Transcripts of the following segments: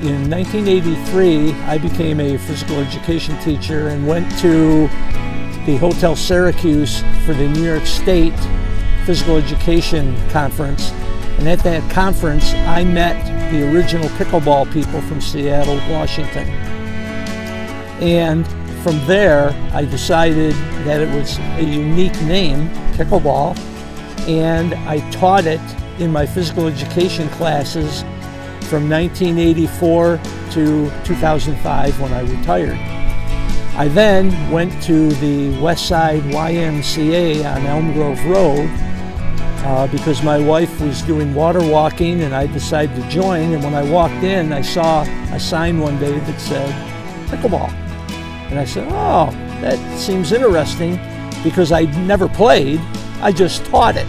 in 1983, I became a physical education teacher and went to the Hotel Syracuse for the New York State Physical Education Conference. And at that conference, I met the original pickleball people from Seattle, Washington. And from there, I decided that it was a unique name, pickleball, and I taught it in my physical education classes from 1984 to 2005 when I retired. I then went to the West Side YMCA on Elm Grove Road because my wife was doing water walking and I decided to join. And when I walked in, I saw a sign one day that said pickleball. And I said, oh, that seems interesting, because I'd never played, I just taught it.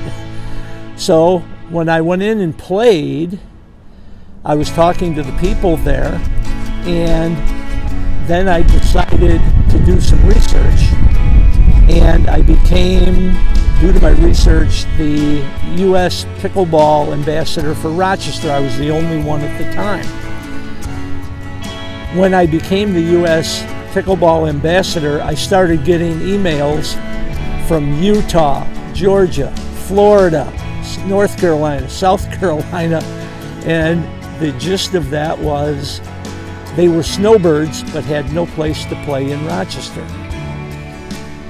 So when I went in and played, I was talking to the people there, and then I decided to do some research, and I became, due to my research, the U.S. Pickleball Ambassador for Rochester. I was the only one at the time. When I became the U.S. Pickleball Ambassador, I started getting emails from Utah, Georgia, Florida, North Carolina, South Carolina, and the gist of that was they were snowbirds but had no place to play in Rochester.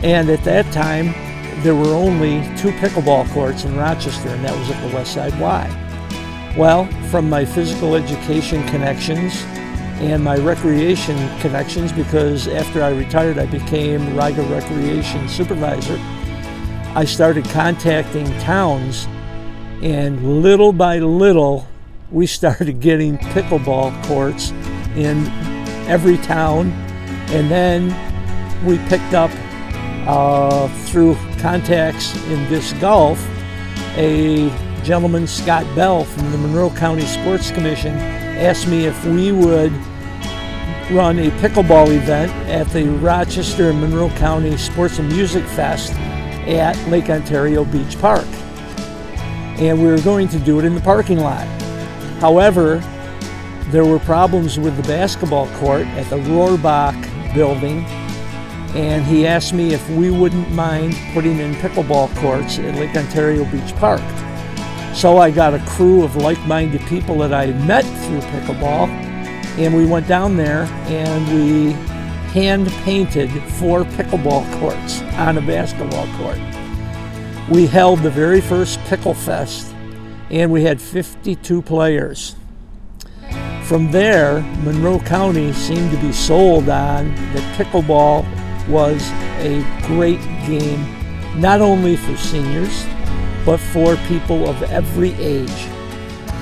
And at that time, there were only 2 pickleball courts in Rochester, and that was at the West Side Y. Well, from my physical education connections and my recreation connections, because after I retired I became Riga Recreation Supervisor, I started contacting towns, and little by little we started getting pickleball courts in every town. And then we picked up through contacts in Disc Golf, a gentleman, Scott Bell from the Monroe County Sports Commission, asked me if we would run a pickleball event at the Rochester and Monroe County Sports and Music Fest at Lake Ontario Beach Park. And we were going to do it in the parking lot. However, there were problems with the basketball court at the Rohrbach building, and he asked me if we wouldn't mind putting in pickleball courts at Lake Ontario Beach Park. So I got a crew of like-minded people that I met through pickleball, and we went down there and we hand-painted 4 pickleball courts on a basketball court. We held the very first Pickle Fest, and we had 52 players. From there, Monroe County seemed to be sold on that pickleball was a great game, not only for seniors, but for people of every age.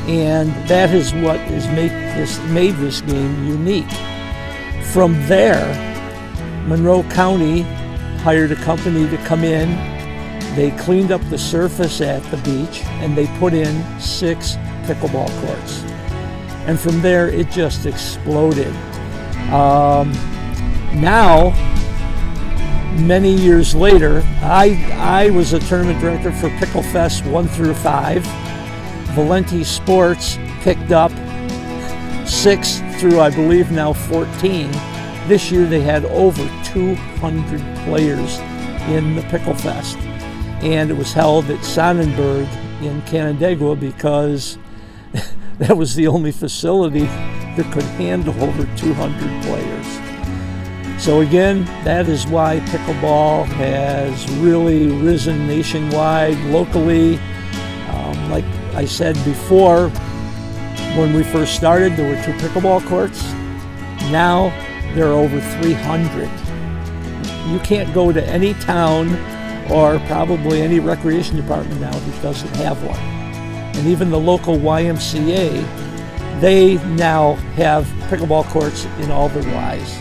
And that is what has made this game unique. From there, Monroe County hired a company to come in. They cleaned up the surface at the beach, and they put in 6 pickleball courts. And from there, it just exploded. Now, many years later, I was a tournament director for Pickle Fest 1 through 5. Valenti Sports picked up 6 through, I believe, now 14. This year they had over 200 players in the Pickle Fest. And it was held at Sonnenberg in Canandaigua because that was the only facility that could handle over 200 players. So again, that is why pickleball has really risen nationwide, locally. Like I said before, when we first started, there were 2 pickleball courts. Now there are over 300. You can't go to any town or probably any recreation department now that doesn't have one. And even the local YMCA, they now have pickleball courts in all their Ys.